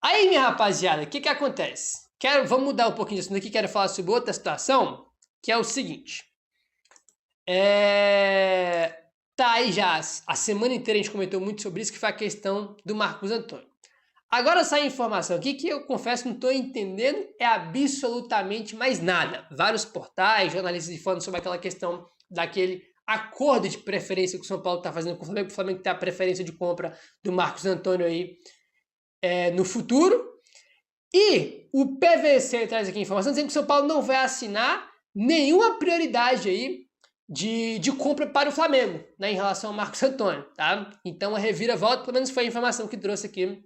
Aí, minha rapaziada, o que acontece? Vamos mudar um pouquinho disso aqui, quero falar sobre outra situação, que é o seguinte. Tá aí já, a semana inteira a gente comentou muito sobre isso, que foi a questão do Marcos Antônio. Agora sai informação aqui que eu confesso que não estou entendendo absolutamente mais nada. Vários portais, jornalistas falando sobre aquela questão daquele acordo de preferência que o São Paulo está fazendo com o Flamengo tem a preferência de compra do Marcos Antônio aí no futuro. E o PVC traz aqui a informação dizendo que o São Paulo não vai assinar nenhuma prioridade aí de compra para o Flamengo, né, em relação ao Marcos Antônio, tá? Então a reviravolta, pelo menos foi a informação que trouxe aqui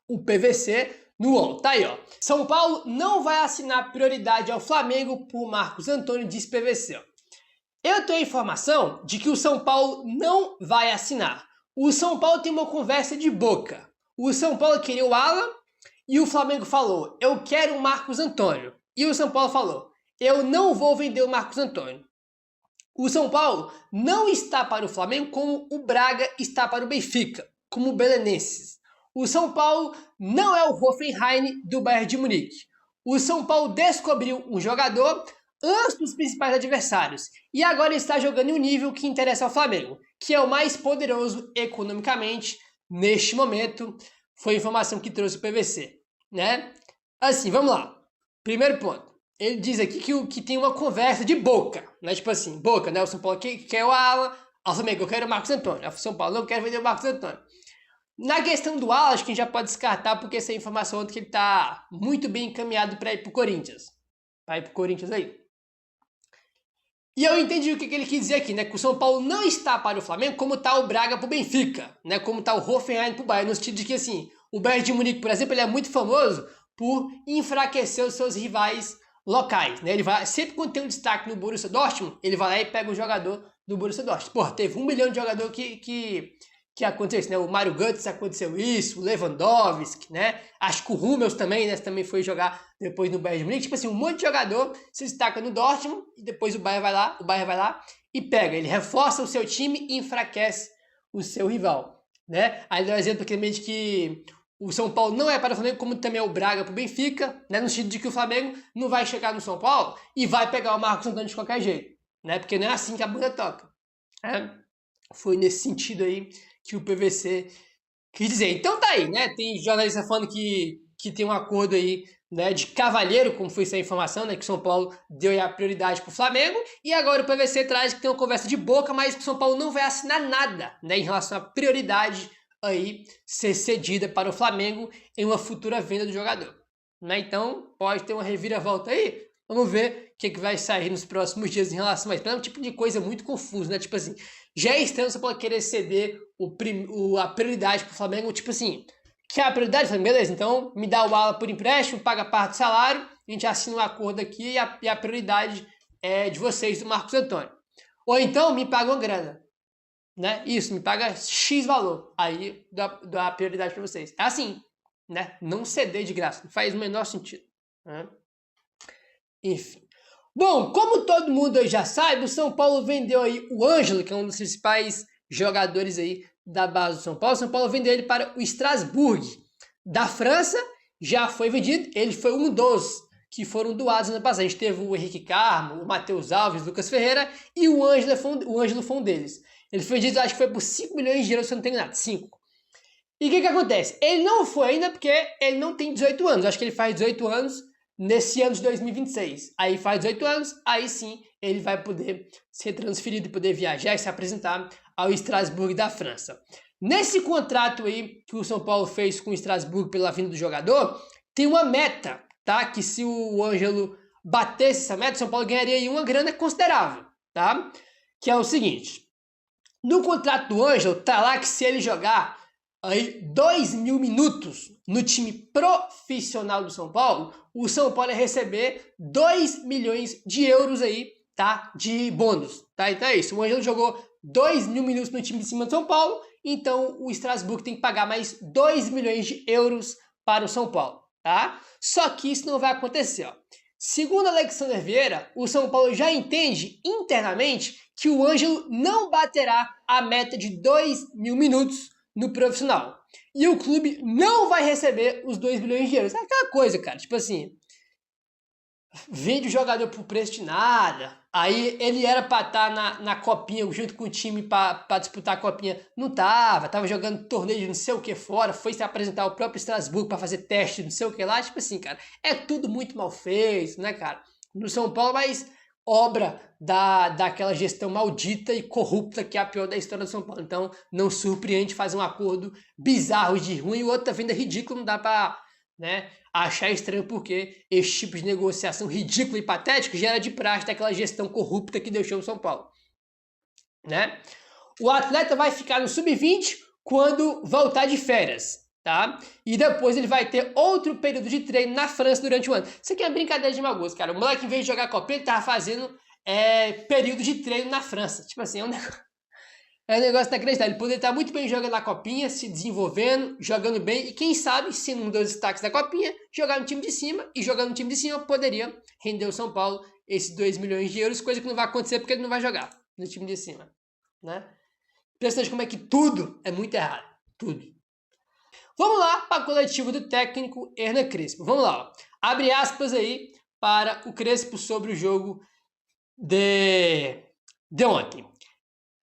o PVC no UOL. Tá aí, ó. São Paulo não vai assinar prioridade ao Flamengo por Marcos Antônio, diz PVC. Ó. Eu tenho a informação de que o São Paulo não vai assinar. O São Paulo tem uma conversa de boca. O São Paulo queria o Alan e o Flamengo falou, eu quero o Marcos Antônio. E o São Paulo falou, eu não vou vender o Marcos Antônio. O São Paulo não está para o Flamengo como o Braga está para o Benfica, como o Belenenses. O São Paulo não é o Hoffenheim do Bayern de Munique. O São Paulo descobriu um jogador antes dos principais adversários e agora está jogando em um nível que interessa ao Flamengo, que é o mais poderoso economicamente neste momento. Foi a informação que trouxe o PVC, né? Assim, vamos lá. Primeiro ponto. Ele diz aqui que tem uma conversa de boca, né? Tipo assim, boca, né? O São Paulo quer o Alan, o Flamengo, eu quero o Marcos Antônio. O São Paulo não quer vender o Marcos Antônio. Na questão do Alan, acho que a gente já pode descartar, porque essa informação é que ele tá muito bem encaminhado para ir pro Corinthians. Vai pro Corinthians aí. E eu entendi o que ele quis dizer aqui, né? Que o São Paulo não está para o Flamengo como tá o Braga pro Benfica, né? Como tá o Hoffenheim pro Bayern, no sentido de que, assim, o Bayern de Munique, por exemplo, ele é muito famoso por enfraquecer os seus rivais locais, né? Ele vai, sempre quando tem um destaque no Borussia Dortmund, ele vai lá e pega um jogador do Borussia Dortmund. Porra, teve 1 milhão de jogador que aconteceu isso, né? O Mário Götze aconteceu isso, o Lewandowski, né? Acho que o Hummels também, né? Também foi jogar depois no Bayern de Munique. Tipo assim, um monte de jogador se destaca no Dortmund e depois o Bayern vai lá e pega. Ele reforça o seu time e enfraquece o seu rival, né? Aí dá um exemplo aqui de que o São Paulo não é para o Flamengo, como também é o Braga para o Benfica, né? No sentido de que o Flamengo não vai chegar no São Paulo e vai pegar o Marcos Antônio de qualquer jeito, né? Porque não é assim que a banda toca. Né? Foi nesse sentido aí que o PVC quis dizer. Então tá aí, né? Tem jornalista falando que tem um acordo aí, né, de cavalheiro, como foi essa informação, né? Que o São Paulo deu a prioridade para o Flamengo. E agora o PVC traz que tem uma conversa de boca, mas que o São Paulo não vai assinar nada, né? Em relação à prioridade aí ser cedida para o Flamengo em uma futura venda do jogador, né? Então pode ter uma reviravolta aí. Vamos ver o que vai sair nos próximos dias em relação a isso. É um tipo de coisa muito confuso, né? Tipo assim, já é estranho você pode querer ceder a prioridade para o Flamengo, tipo assim, que a prioridade, beleza, então me dá o Alan por empréstimo, paga parte do salário, a gente assina um acordo aqui e a prioridade é de vocês, do Marcos Antônio. Ou então me paga uma grana. Né? Isso, me paga X valor, aí dá prioridade para vocês. É assim, né? Não ceder de graça, não faz o menor sentido. Né? Enfim. Bom, como todo mundo aí já sabe, o São Paulo vendeu aí o Ângelo, que é um dos principais jogadores aí da base do São Paulo. O São Paulo vendeu ele para o Strasbourg da França, já foi vendido, ele foi um dos que foram doados na passagem. A gente teve o Henrique Carmo, o Matheus Alves, o Lucas Ferreira e o Ângelo foi um deles. Ele foi vendido, acho que foi por 5 milhões de euros, se eu não tenho nada, 5. E o que acontece? Ele não foi ainda porque ele não tem 18 anos. Acho que ele faz 18 anos nesse ano de 2026. Aí faz 18 anos, aí sim ele vai poder ser transferido e poder viajar e se apresentar ao Strasbourg da França. Nesse contrato aí que o São Paulo fez com o Strasbourg pela vinda do jogador, tem uma meta, tá? Que se o Ângelo batesse essa meta, o São Paulo ganharia aí uma grana considerável, tá? Que é o seguinte... No contrato do Ângelo, tá lá que se ele jogar aí 2.000 minutos no time profissional do São Paulo, o São Paulo vai receber 2 milhões de euros aí, tá? De bônus, tá? Então é isso. O Ângelo jogou 2.000 minutos no time de cima do São Paulo, então o Strasbourg tem que pagar mais 2 milhões de euros para o São Paulo, tá? Só que isso não vai acontecer, ó. Segundo Alexander Vieira, o São Paulo já entende internamente que o Ângelo não baterá a meta de 2.000 minutos no profissional. E o clube não vai receber os 2 bilhões de euros. É aquela coisa, cara, tipo assim, vende o jogador por preço de nada, aí ele era pra estar na copinha junto com o time pra disputar a copinha, não tava jogando torneio de não sei o que fora, foi se apresentar ao próprio Estrasburgo pra fazer teste não sei o que lá, tipo assim, cara, é tudo muito mal feito, né, cara, no São Paulo, mas obra daquela gestão maldita e corrupta que é a pior da história do São Paulo, então não surpreende fazer um acordo bizarro de ruim e outra venda ridícula, não dá pra, né, achar estranho porque esse tipo de negociação ridícula e patética já era de praxe daquela gestão corrupta que deixou o São Paulo, né? O atleta vai ficar no sub-20 quando voltar de férias, tá? E depois ele vai ter outro período de treino na França durante o ano. Isso aqui é brincadeira de mau gosto, cara. O moleque, em vez de jogar Copa, ele tava fazendo período de treino na França. Tipo assim, é um negócio inacreditável. Ele poderia estar muito bem jogando na Copinha, se desenvolvendo, jogando bem. E quem sabe, se num dos destaques da Copinha, jogar no time de cima. E jogando no time de cima, poderia render o São Paulo esses 2 milhões de euros. Coisa que não vai acontecer porque ele não vai jogar no time de cima, né? Impressionante como é que tudo é muito errado. Tudo. Vamos lá para a coletiva do técnico Hernan Crespo. Vamos lá. Ó. Abre aspas aí para o Crespo sobre o jogo de ontem.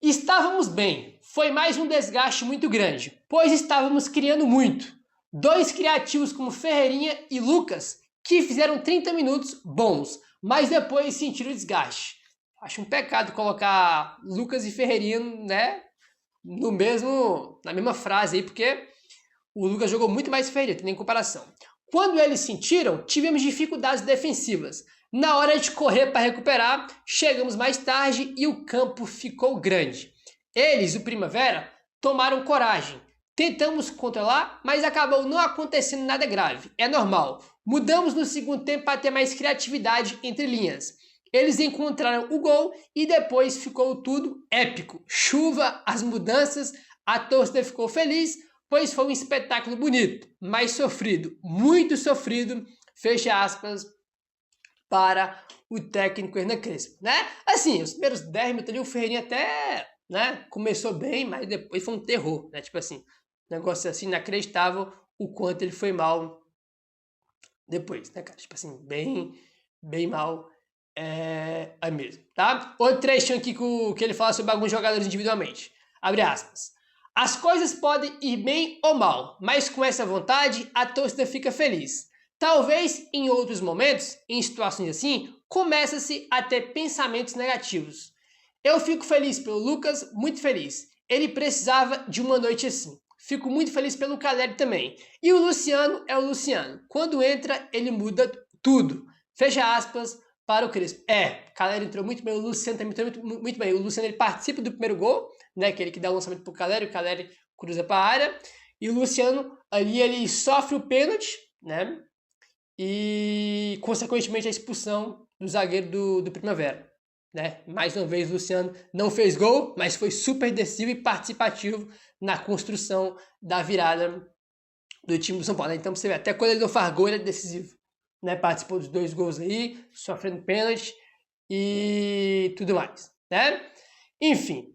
Estávamos bem. Foi mais um desgaste muito grande, pois estávamos criando muito. 2 criativos como Ferreirinha e Lucas, que fizeram 30 minutos bons, mas depois sentiram desgaste. Acho um pecado colocar Lucas e Ferreirinha, né, na mesma frase aí, porque o Lucas jogou muito mais que Ferreirinha, tem nem comparação. Quando eles sentiram, tivemos dificuldades defensivas. Na hora de correr para recuperar, chegamos mais tarde e o campo ficou grande. Eles, o Primavera, tomaram coragem. Tentamos controlar, mas acabou não acontecendo nada grave. É normal. Mudamos no segundo tempo para ter mais criatividade entre linhas. Eles encontraram o gol e depois ficou tudo épico. Chuva, as mudanças, a torcida ficou feliz, pois foi um espetáculo bonito, mas sofrido, muito sofrido, fecha aspas, para o técnico Hernan Crespo, né? Assim, os primeiros 10 minutos ali, o Ferreirinha até, né, começou bem, mas depois foi um terror, né? Tipo assim, negócio assim, inacreditável o quanto ele foi mal depois, né, cara? Tipo assim, bem mal mesmo, tá? Outro trechinho aqui que ele fala sobre alguns jogadores individualmente. Abre aspas. As coisas podem ir bem ou mal, mas com essa vontade a torcida fica feliz. Talvez em outros momentos, em situações assim, começa-se a ter pensamentos negativos. Eu fico feliz pelo Lucas, muito feliz. Ele precisava de uma noite assim. Fico muito feliz pelo Caleri também. E o Luciano é o Luciano. Quando entra, ele muda tudo. Fecha aspas para o Crespo. Caleri entrou muito bem, o Luciano também entrou muito bem. O Luciano ele participa do primeiro gol, né, aquele que dá o lançamento para o Caleri cruza para a área. E o Luciano ali ele sofre o pênalti, né? E consequentemente a expulsão do zagueiro do Primavera, né? Mais uma vez o Luciano não fez gol, mas foi super decisivo e participativo na construção da virada do time do São Paulo, né? Então você vê, até quando ele não faz gol ele é decisivo, né? Participou dos 2 gols aí, sofrendo pênalti e tudo mais, né? Enfim,